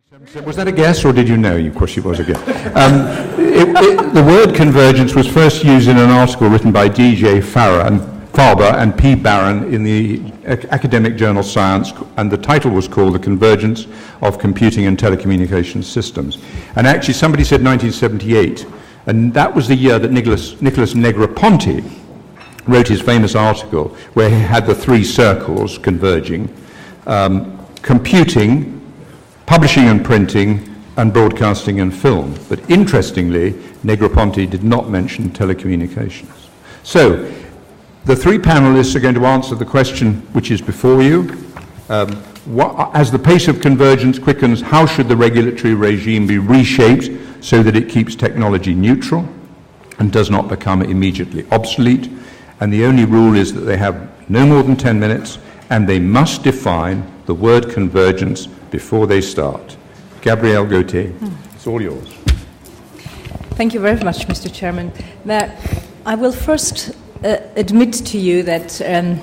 So was that a guess, or did you know? Of course, it was a guess. The word convergence was first used in an article written by D.J. Farber and P. Barron in the academic journal Science, and the title was called The Convergence of Computing and Telecommunications Systems. And actually, somebody said 1978, and that was the year that Nicholas Negroponte wrote his famous article where he had the three circles converging: computing, publishing and printing, and broadcasting and film. But interestingly, Negroponte did not mention telecommunications. So, the three panelists are going to answer the question which is before you. As the pace of convergence quickens, how should the regulatory regime be reshaped so that it keeps technology neutral and does not become immediately obsolete? And the only rule is that they have no more than 10 minutes, and they must define the word convergence before they start. Gabrielle, Gauthey, it's all yours. Thank you very much, Mr. Chairman. Now, I will first admit to you that there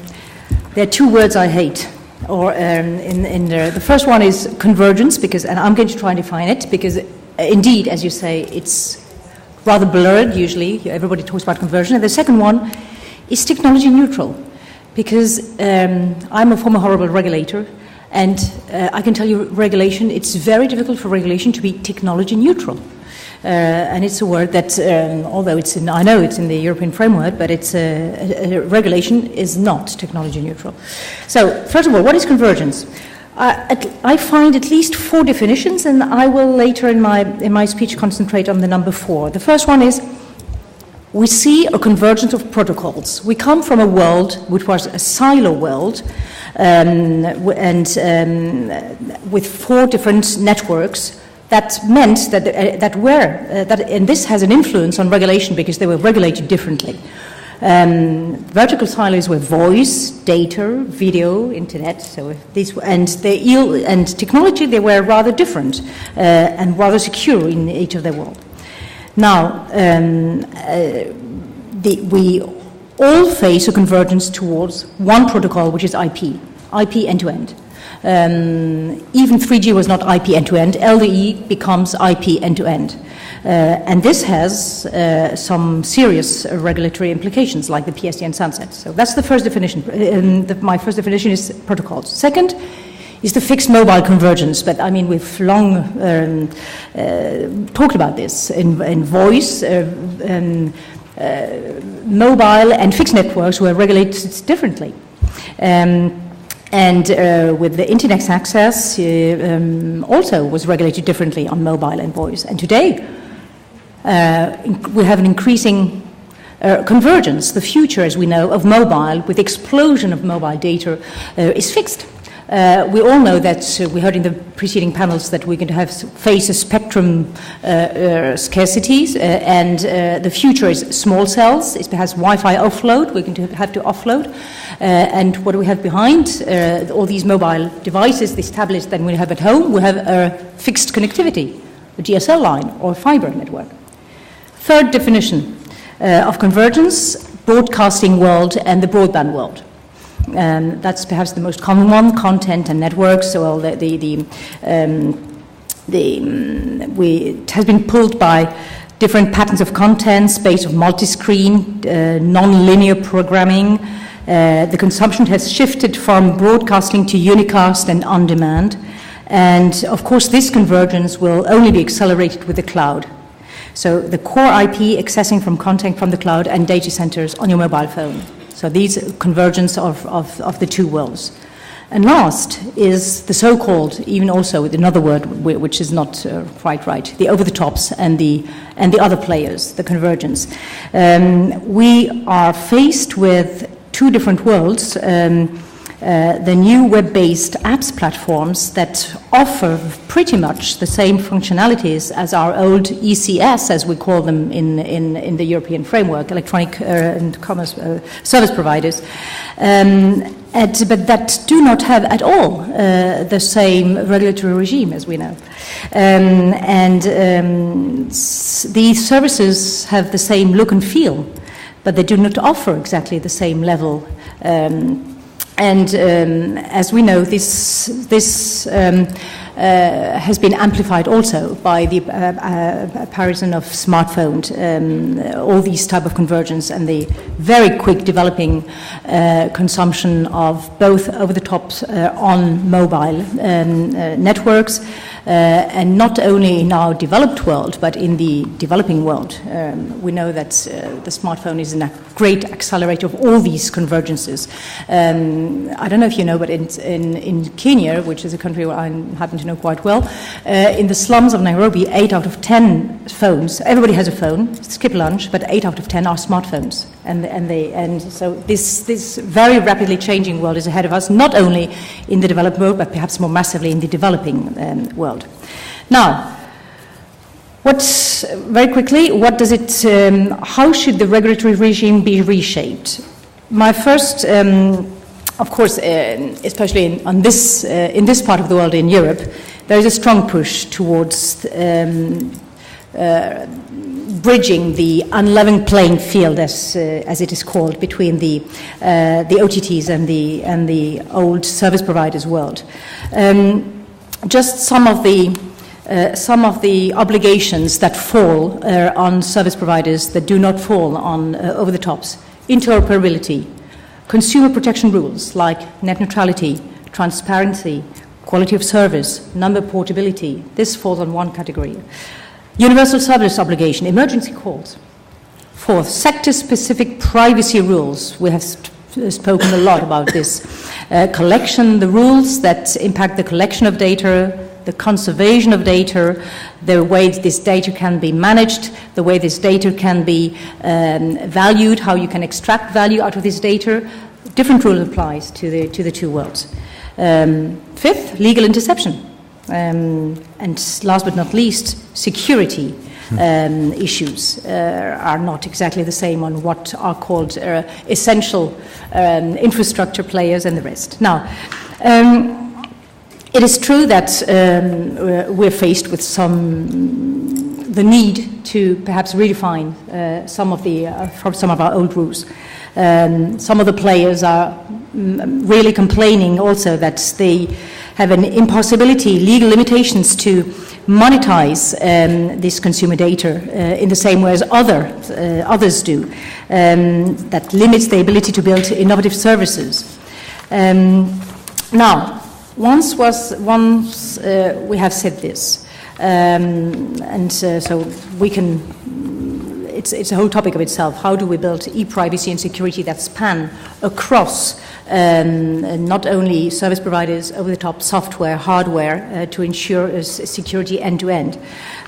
are two words I hate. The first one is convergence, and I'm going to try and define it, because indeed, as you say, it's rather blurred usually. Everybody talks about conversion. And the second one is technology neutral, because I'm a former horrible regulator. And I can tell you, it's very difficult for regulation to be technology neutral. And it's a word that, although I know it's in the European framework, but regulation is not technology neutral. So, first of all, what is convergence? I find at least 4 definitions, and I will later in my speech concentrate on the number 4. The first one is, we see a convergence of protocols. We come from a world which was a silo world, with 4 different networks. That meant and this has an influence on regulation because they were regulated differently. Vertical silos were voice, data, video, internet. So and technology, they were rather different and rather secure in each of their world. Now, we all face a convergence towards one protocol, which is IP end-to-end. Even 3G was not IP end-to-end. LTE becomes IP end-to-end. And this has some serious regulatory implications, like the PSTN sunset. So that's the first definition. My first definition is protocols. Second is the fixed mobile convergence. But I mean, we've long talked about this in voice. Mobile and fixed networks were regulated differently. With the internet access, also was regulated differently on mobile and voice. And today, we have an increasing convergence. The future, as we know, of mobile, with the explosion of mobile data, is fixed. We all know that, we heard in the preceding panels, that we're going to face a spectrum scarcities, and the future is small cells. It has Wi-Fi offload. We're going to have to offload. And what do we have behind all these mobile devices, these tablets that we have at home? We have a fixed connectivity, a DSL line or fiber network. Third definition of convergence, broadcasting world and the broadband world. That's perhaps the most common one, content and networks. So it has been pulled by different patterns of content, space of multi-screen, non-linear programming. The consumption has shifted from broadcasting to unicast and on-demand. And of course, this convergence will only be accelerated with the cloud. So the core IP accessing from content from the cloud and data centers on your mobile phone. So these convergence of the two worlds. And last is the so-called, even also with another word which is not quite right, the over-the-tops and the other players, the convergence. We are faced with 2 different worlds. The new web-based apps platforms that offer pretty much the same functionalities as our old ECS, as we call them in the European framework, electronic and commerce service providers, but that do not have at all the same regulatory regime as we know. These services have the same look and feel, but they do not offer exactly the same level. As we know, this has been amplified also by the apparition of smartphones, all these type of convergence, and the very quick developing consumption of both over-the-tops on mobile networks, and not only in our developed world, but in the developing world. We know that the smartphone is a great accelerator of all these convergences. I don't know if you know, but in Kenya, which is a country where I happen to know quite well, in the slums of Nairobi, 8 out of 10 phones, everybody has a phone, skip lunch, but 8 out of 10 are smartphones. And so this very rapidly changing world is ahead of us, not only in the developed world, but perhaps more massively in the developing world. Now, very quickly, what does it? How should the regulatory regime be reshaped? My first, of course, especially in this part of the world, in Europe, there is a strong push towards bridging the unlevel playing field, as it is called, between the OTTs and the old service providers world. Just some of the obligations that fall on service providers that do not fall on over-the-tops: interoperability, consumer protection rules like net neutrality, transparency, quality of service, number portability. This falls on one category. Universal service obligation, emergency calls. Fourth, sector-specific privacy rules. We have spoken a lot about this. Collection, the rules that impact the collection of data, the conservation of data, the way this data can be managed, the way this data can be valued, how you can extract value out of this data. Different rule applies to the two worlds. Fifth, legal interception. And last but not least, security issues are not exactly the same on what are called essential infrastructure players and the rest. Now, it is true that we're faced with the need to perhaps redefine some of our old rules. Some of the players are really complaining also that they have an impossibility, legal limitations to monetize this consumer data in the same way as others do. That limits the ability to build innovative services. Now, once we have said this, so we can. It's a whole topic of itself. How do we build e-privacy and security that span across not only service providers, over-the-top software, hardware, to ensure security end-to-end?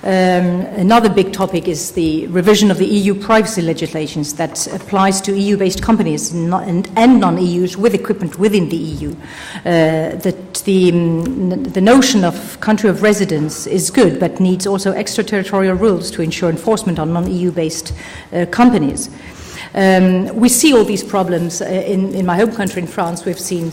Another big topic is the revision of the EU privacy legislations that applies to EU-based companies and non-EUs with equipment within the EU. The notion of country of residence is good, but needs also extraterritorial rules to ensure enforcement on non-EU-based companies. We see all these problems in my home country, in France. We've seen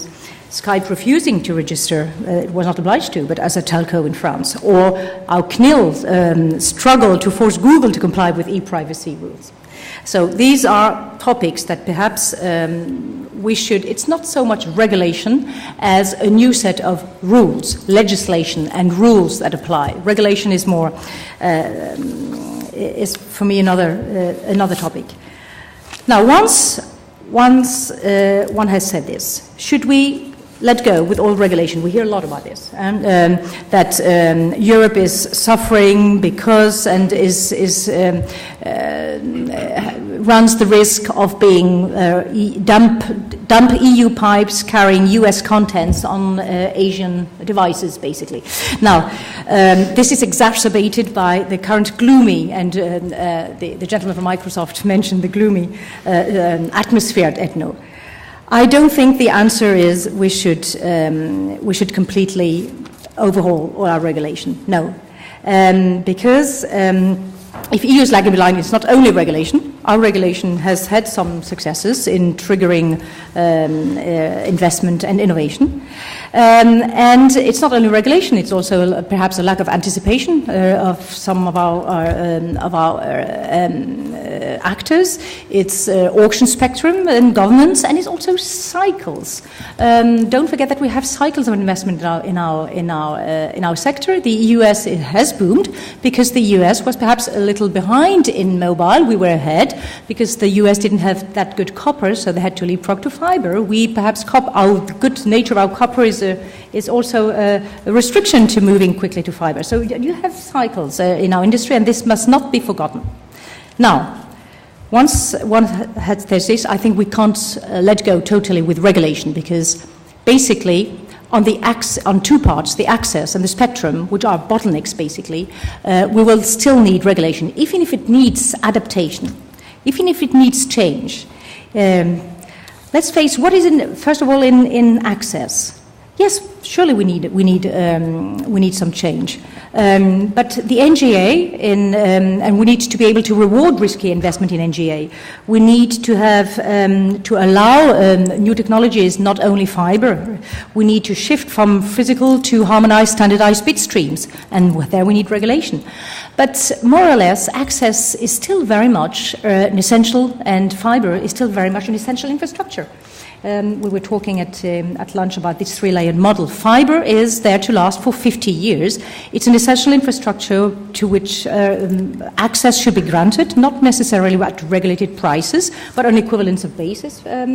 Skype refusing to register, it was not obliged to, but as a telco in France, or our CNIL struggle to force Google to comply with e-privacy rules. So these are topics that perhaps we should, it's not so much regulation as a new set of rules, legislation and rules that apply. Regulation is more, is for me another topic. Now, once one has said this, should we let go with all regulation? We hear a lot about this, and that Europe is suffering because and runs the risk of being dump EU pipes carrying US contents on Asian devices, basically. Now, this is exacerbated by the current gloomy, and the gentleman from Microsoft mentioned the gloomy atmosphere at ETNO. I don't think the answer is we should completely overhaul all our regulation. No, because if EU is lagging behind, it's not only regulation. our regulation has had some successes in triggering investment and innovation. And it's not only regulation, it's also perhaps a lack of anticipation of some of our actors. It's auction spectrum and governance, and it's also cycles. Don't forget that we have cycles of investment in our sector. The US has boomed because the US was perhaps a little behind in mobile. We were ahead because the US didn't have that good copper, so they had to leapfrog to fiber. We perhaps our good nature of our copper is also a restriction to moving quickly to fiber. So you have cycles in our industry, and this must not be forgotten. Now, once one has this, I think we can't let go totally with regulation, because basically on two parts, the access and the spectrum, which are bottlenecks basically, we will still need regulation, even if it needs adaptation, even if it needs change. Let's face what is first of all in access. Yes, surely we need some change, but the NGA and we need to be able to reward risky investment in NGA. We need to have to allow new technologies, not only fiber. We need to shift from physical to harmonized, standardized bit streams, and there we need regulation. But more or less, access is still very much an essential, and fiber is still very much an essential infrastructure. We were talking at lunch about this three-layered model. Fiber is there to last for 50 years. It's an essential infrastructure to which access should be granted, not necessarily at regulated prices, but on equivalence of basis. But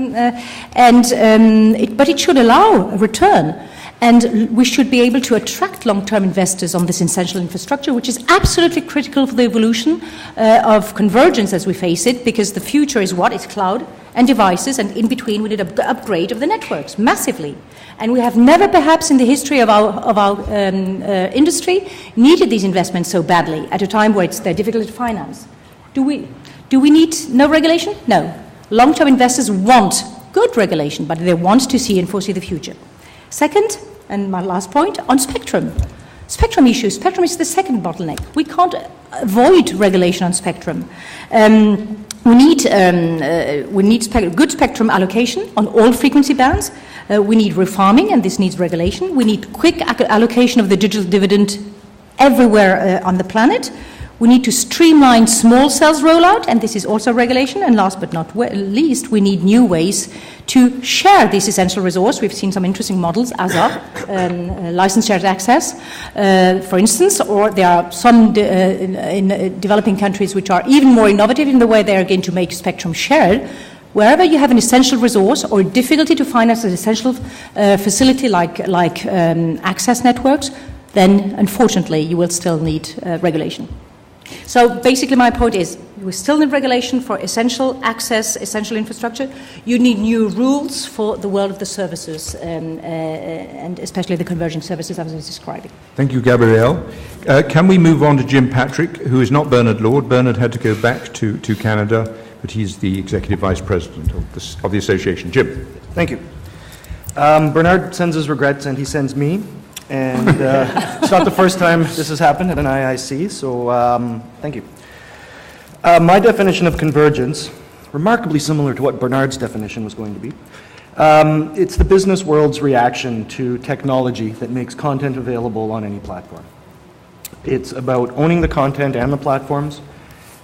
it should allow a return. And we should be able to attract long-term investors on this essential infrastructure, which is absolutely critical for the evolution of convergence as we face it, because the future is what? It's cloud and devices, and in between we need an upgrade of the networks, massively. And we have never, perhaps in the history of our industry, needed these investments so badly at a time where they're difficult to finance. Do we need no regulation? No. Long-term investors want good regulation, but they want to see and foresee the future. Second, and my last point, on spectrum. Spectrum issues. Spectrum is the second bottleneck. We can't avoid regulation on spectrum. We need good spectrum allocation on all frequency bands. We need refarming, and this needs regulation. We need quick allocation of the digital dividend everywhere on the planet. We need to streamline small cells rollout, and this is also regulation. And last but not least, we need new ways to share this essential resource. We've seen some interesting models, as license shared access, for instance, or there are some in developing countries which are even more innovative in the way they are going to make spectrum shared. Wherever you have an essential resource or difficulty to finance an essential facility like access networks, then unfortunately you will still need regulation. So basically my point is, we still need regulation for essential access, essential infrastructure. You need new rules for the world of the services, and especially the converging services I was describing. Thank you, Gabrielle. Can we move on to Jim Patrick, who is not Bernard Lord? Bernard had to go back to Canada, but he's the Executive Vice President of the association. Jim. Thank you. Bernard sends his regrets, and he sends me. And it's not the first time this has happened at an IIC, so thank you. My definition of convergence, remarkably similar to what Bernard's definition was going to be. It's the business world's reaction to technology that makes content available on any platform. It's about owning the content and the platforms.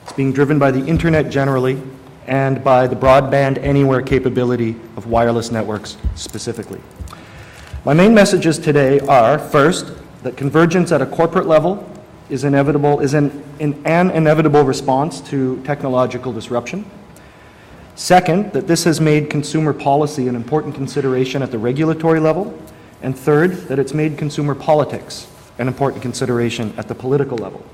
It's being driven by the internet generally, and by the broadband anywhere capability of wireless networks specifically. My main messages today are, first, that convergence at a corporate level is an inevitable response to technological disruption. Second, that this has made consumer policy an important consideration at the regulatory level. And third, that it's made consumer politics an important consideration at the political level.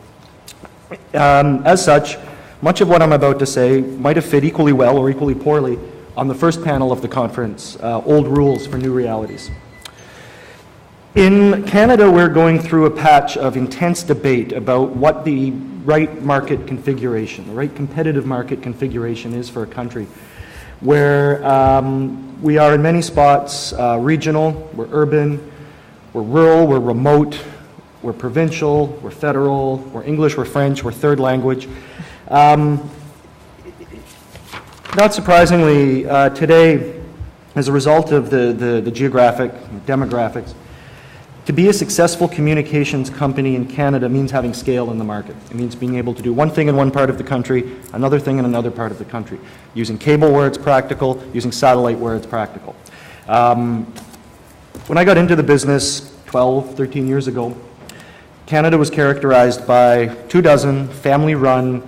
As such, much of what I'm about to say might have fit equally well or equally poorly on the first panel of the conference, Old Rules for New Realities. In Canada, we're going through a patch of intense debate about what the right market configuration, the right competitive market configuration is for a country, where we are in many spots regional, we're urban, we're rural, we're remote, we're provincial, we're federal, we're English, we're French, we're third language. Not surprisingly, today, as a result of the geographic demographics, to be a successful communications company in Canada means having scale in the market. It means being able to do one thing in one part of the country, another thing in another part of the country, using cable where it's practical, using satellite where it's practical. When I got into the business 12, 13 years ago, Canada was characterized by 24 family-run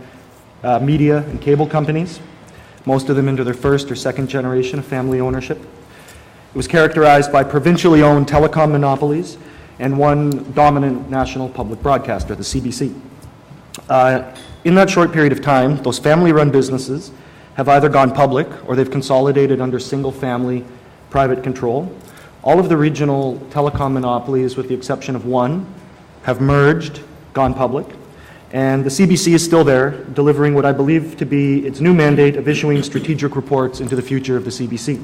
media and cable companies, most of them into their first or second generation of family ownership. It was characterized by provincially owned telecom monopolies and one dominant national public broadcaster, the CBC. In that short period of time, those family-run businesses have either gone public or they've consolidated under single-family private control. All of the regional telecom monopolies, with the exception of one, have merged, gone public, and the CBC is still there, delivering what I believe to be its new mandate of issuing strategic reports into the future of the CBC.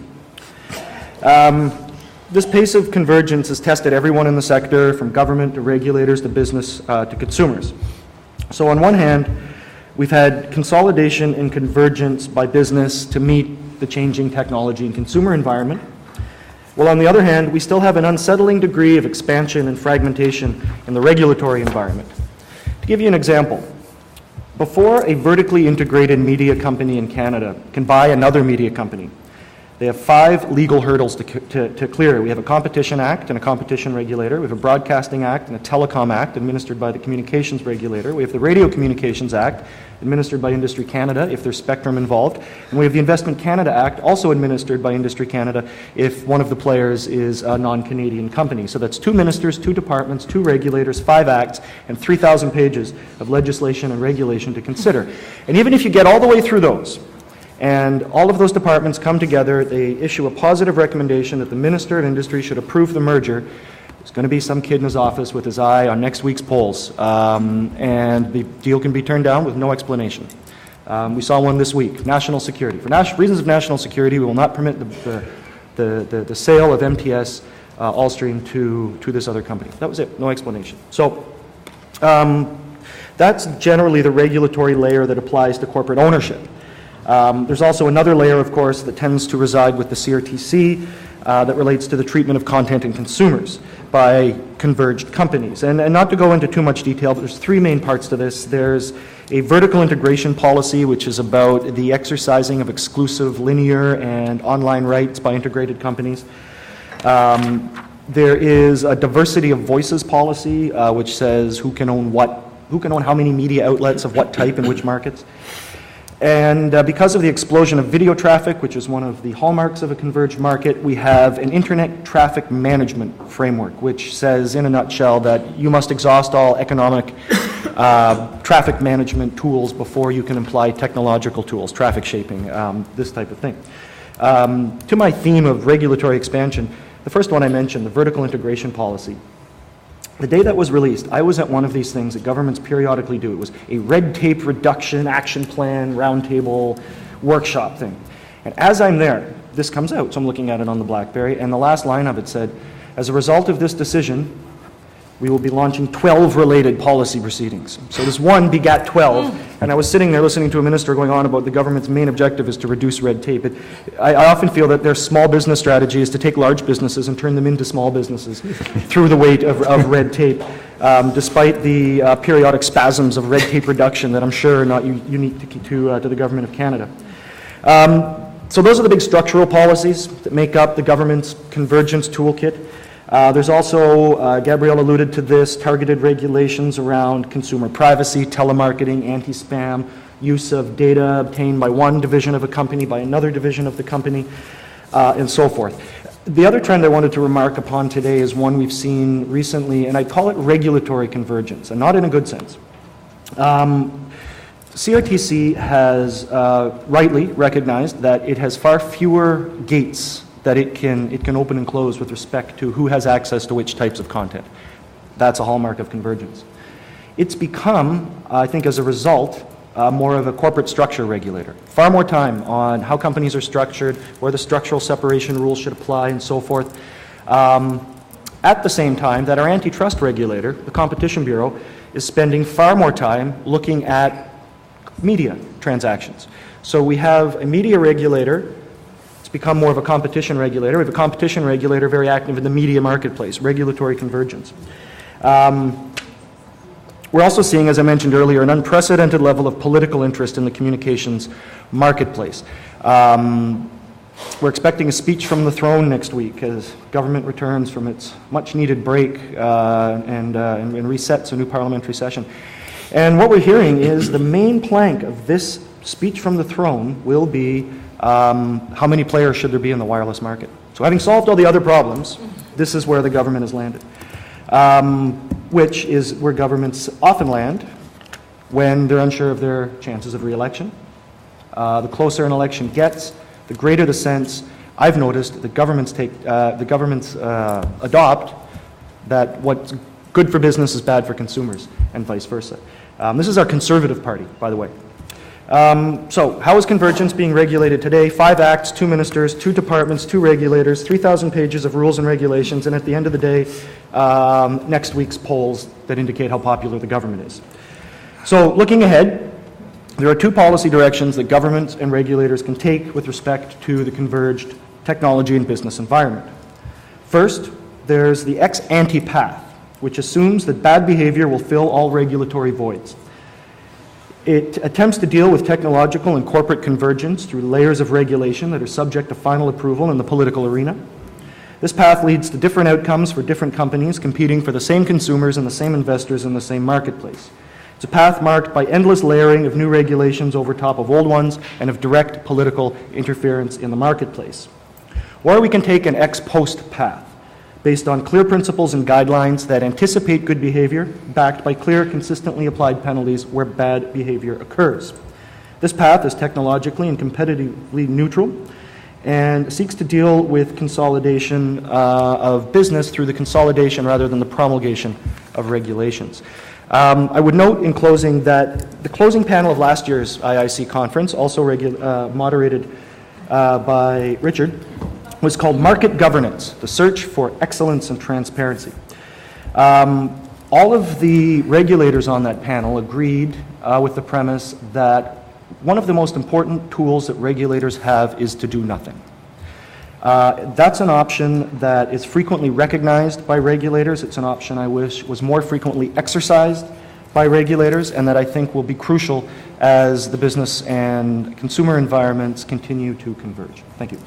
This pace of convergence has tested everyone in the sector, from government to regulators to business to consumers. So on one hand, we've had consolidation and convergence by business to meet the changing technology and consumer environment. Well, on the other hand, we still have an unsettling degree of expansion and fragmentation in the regulatory environment. To give you an example, before a vertically integrated media company in Canada can buy another media company, they have 5 legal hurdles to clear. We have a Competition Act and a competition regulator. We have a Broadcasting Act and a Telecom Act administered by the Communications regulator. We have the Radio Communications Act administered by Industry Canada if there's spectrum involved. And we have the Investment Canada Act also administered by Industry Canada if one of the players is a non-Canadian company. So that's 2 ministers, 2 departments, 2 regulators, 5 acts, and 3,000 pages of legislation and regulation to consider. And even if you get all the way through those, and all of those departments come together, they issue a positive recommendation that the Minister of Industry should approve the merger. There's going to be some kid in his office with his eye on next week's polls, and the deal can be turned down with no explanation. We saw one this week, national security. For reasons of national security, we will not permit the sale of MTS Allstream to this other company. That was it, no explanation. So that's generally the regulatory layer that applies to corporate ownership. There's also another layer, of course, that tends to reside with the CRTC that relates to the treatment of content and consumers by converged companies. And not to go into too much detail, but there's 3 main parts to this. There's a vertical integration policy, which is about the exercising of exclusive linear and online rights by integrated companies. There is a diversity of voices policy, which says who can own what, who can own how many media outlets of what type in which markets. And because of the explosion of video traffic, which is one of the hallmarks of a converged market, we have an internet traffic management framework, which says, in a nutshell, that you must exhaust all economic traffic management tools before you can apply technological tools, traffic shaping, this type of thing. To my theme of regulatory expansion, the first one I mentioned, the vertical integration policy. The day that was released, I was at one of these things that governments periodically do. It was a red tape reduction action plan roundtable workshop thing. And as I'm there, this comes out, so I'm looking at it on the BlackBerry, and the last line of it said, as a result of this decision, we will be launching 12 related policy proceedings. So this one begat 12, and I was sitting there listening to a minister going on about the government's main objective is to reduce red tape. I often feel that their small business strategy is to take large businesses and turn them into small businesses through the weight of red tape, despite the periodic spasms of red tape reduction that I'm sure are not unique to the government of Canada. So those are the big structural policies that make up the government's convergence toolkit. There's also, Gabrielle alluded to this, targeted regulations around consumer privacy, telemarketing, anti-spam, use of data obtained by one division of a company by another division of the company, and so forth. The other trend I wanted to remark upon today is one we've seen recently, and I call it regulatory convergence, and not in a good sense. CRTC has rightly recognized that it has far fewer gates that it can open and close with respect to who has access to which types of content. That's a hallmark of convergence. It's become, I think as a result, more of a corporate structure regulator. Far more time on how companies are structured, where the structural separation rules should apply, and so forth. At the same time that our antitrust regulator, the Competition Bureau, is spending far more time looking at media transactions. So we have a media regulator. It's become more of a competition regulator. We have a competition regulator very active in the media marketplace, regulatory convergence. We're also seeing, as I mentioned earlier, an unprecedented level of political interest in the communications marketplace. We're expecting a speech from the throne next week as government returns from its much-needed break and resets a new parliamentary session. And what we're hearing is the main plank of this speech from the throne will be how many players should there be in the wireless market. So having solved all the other problems, this is where the government has landed, which is where governments often land when they're unsure of their chances of re-election. The closer an election gets, the greater the sense I've noticed that governments adopt that what's good for business is bad for consumers, and vice versa. This is our Conservative Party, by the way. So how is convergence being regulated today? 5 acts, 2 ministers, 2 departments, 2 regulators, 3,000 pages of rules and regulations, and at the end of the day, next week's polls that indicate how popular the government is. So looking ahead, there are 2 policy directions that governments and regulators can take with respect to the converged technology and business environment. First, there's the ex-ante path, which assumes that bad behavior will fill all regulatory voids. It attempts to deal with technological and corporate convergence through layers of regulation that are subject to final approval in the political arena. This path leads to different outcomes for different companies competing for the same consumers and the same investors in the same marketplace. It's a path marked by endless layering of new regulations over top of old ones and of direct political interference in the marketplace. Or we can take an ex-post path based on clear principles and guidelines that anticipate good behavior, backed by clear, consistently applied penalties where bad behavior occurs. This path is technologically and competitively neutral and seeks to deal with consolidation of business through the consolidation rather than the promulgation of regulations. I would note in closing that the closing panel of last year's IIC conference, also moderated by Richard, was called Market Governance, the Search for Excellence and Transparency. All of the regulators on that panel agreed with the premise that one of the most important tools that regulators have is to do nothing. That's an option that is frequently recognized by regulators. It's an option I wish was more frequently exercised by regulators, and that I think will be crucial as the business and consumer environments continue to converge. Thank you.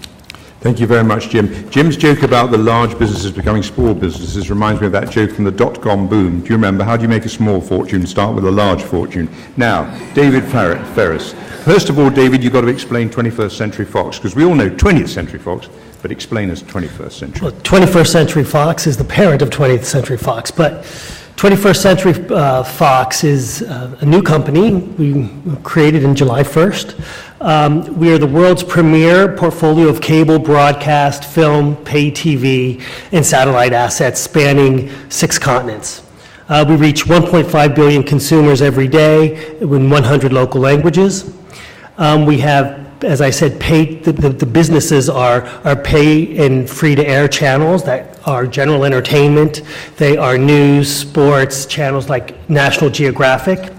Thank you very much, Jim. Jim's joke about the large businesses becoming small businesses reminds me of that joke from the dot-com boom. Do you remember? How do you make a small fortune? Start with a large fortune. Now, David Ferris. First of all, David, you've got to explain 21st Century Fox, because we all know 20th Century Fox, but explain us 21st Century. Well, 21st Century Fox is the parent of 20th Century Fox, but 21st Century Fox is a new company we created in July 1st. We are the world's premier portfolio of cable, broadcast, film, pay TV, and satellite assets spanning 6 continents. We reach 1.5 billion consumers every day in 100 local languages. We have, as I said, the businesses are pay and free-to-air channels that are general entertainment. They are news, sports, channels like National Geographic.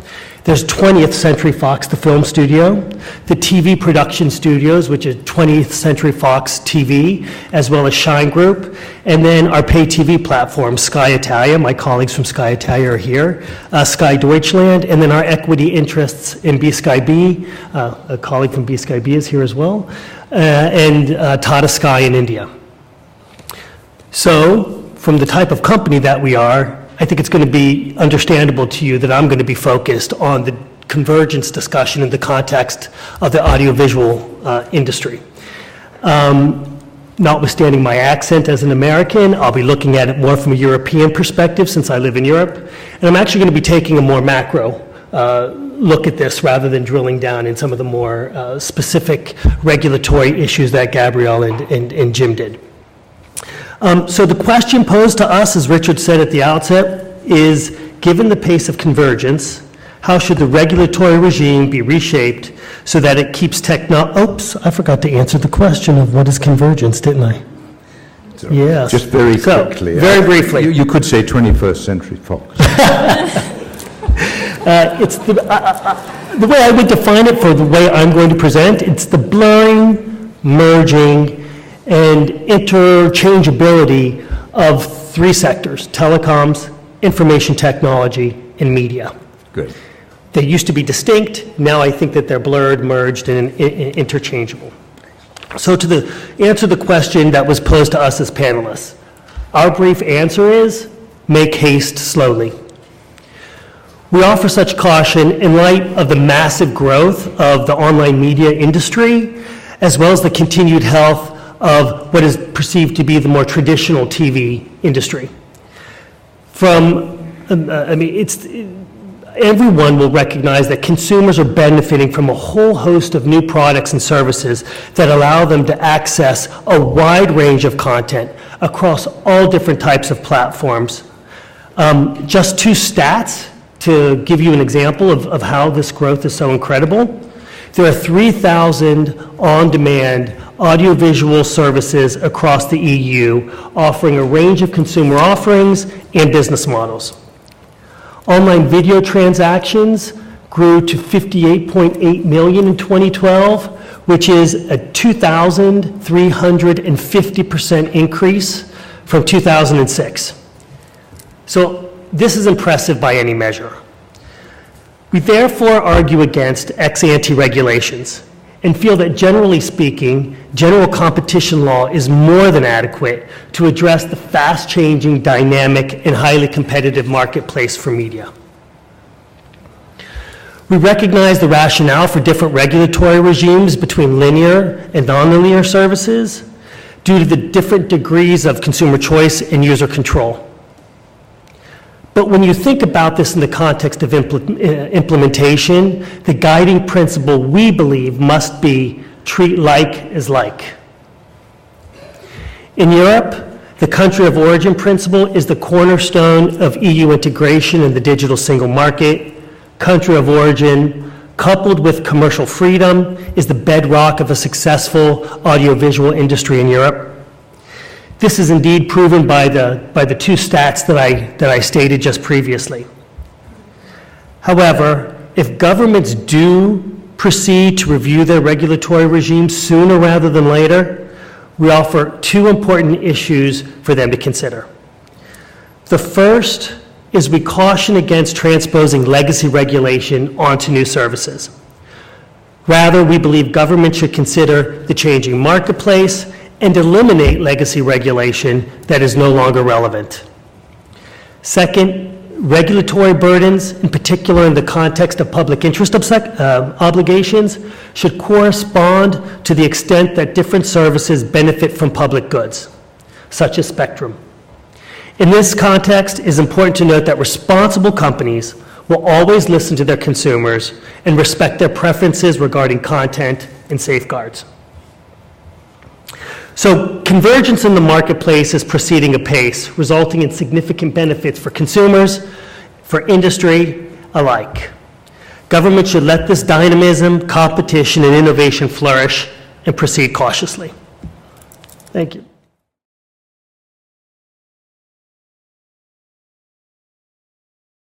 There's 20th Century Fox, the film studio, the TV production studios, which is 20th Century Fox TV, as well as Shine Group, and then our pay TV platform, Sky Italia. My colleagues from Sky Italia are here, Sky Deutschland, and then our equity interests in B-Sky B, a colleague from B-Sky B is here as well, and Tata Sky in India. So, from the type of company that we are, I think it's going to be understandable to you that I'm going to be focused on the convergence discussion in the context of the audiovisual industry. Notwithstanding my accent as an American, I'll be looking at it more from a European perspective since I live in Europe. And I'm actually going to be taking a more macro look at this rather than drilling down in some of the more specific regulatory issues that Gabrielle and Jim did. So the question posed to us, as Richard said at the outset, is, given the pace of convergence, how should the regulatory regime be reshaped so that it keeps Oops, I forgot to answer the question of what is convergence, didn't I? So Yes. Just very quickly. Very briefly. You could say 21st Century Fox. the way I would define it for the way I'm going to present, it's the blurring, merging, and interchangeability of three sectors: telecoms, information technology, and media. Good. They used to be distinct. Now I think that they're blurred, merged, and interchangeable. So to answer the question that was posed to us as panelists, our brief answer is, make haste slowly. We offer such caution in light of the massive growth of the online media industry, as well as the continued health of what is perceived to be the more traditional TV industry. Everyone will recognize that consumers are benefiting from a whole host of new products and services that allow them to access a wide range of content across all different types of platforms. Just two stats to give you an example of how this growth is so incredible. There are 3,000 on-demand audiovisual services across the EU offering a range of consumer offerings and business models. Online video transactions grew to 58.8 million in 2012, which is a 2,350% increase from 2006. So this is impressive by any measure. We therefore argue against ex-ante regulations and feel that, generally speaking, general competition law is more than adequate to address the fast-changing, dynamic, and highly competitive marketplace for media. We recognize the rationale for different regulatory regimes between linear and nonlinear services due to the different degrees of consumer choice and user control. But when you think about this in the context of implementation, the guiding principle, we believe, must be treat like as like. In Europe, the country of origin principle is the cornerstone of EU integration in the digital single market. Country of origin, coupled with commercial freedom, is the bedrock of a successful audiovisual industry in Europe. This is indeed proven by the two stats that I stated just previously. However, if governments do proceed to review their regulatory regimes sooner rather than later, we offer two important issues for them to consider. The first is we caution against transposing legacy regulation onto new services. Rather, we believe government should consider the changing marketplace and eliminate legacy regulation that is no longer relevant. Second, regulatory burdens, in particular in the context of public interest obligations, should correspond to the extent that different services benefit from public goods, such as spectrum. In this context, it is important to note that responsible companies will always listen to their consumers and respect their preferences regarding content and safeguards. So convergence in the marketplace is proceeding apace, resulting in significant benefits for consumers, for industry alike. Government should let this dynamism, competition, and innovation flourish and proceed cautiously. Thank you.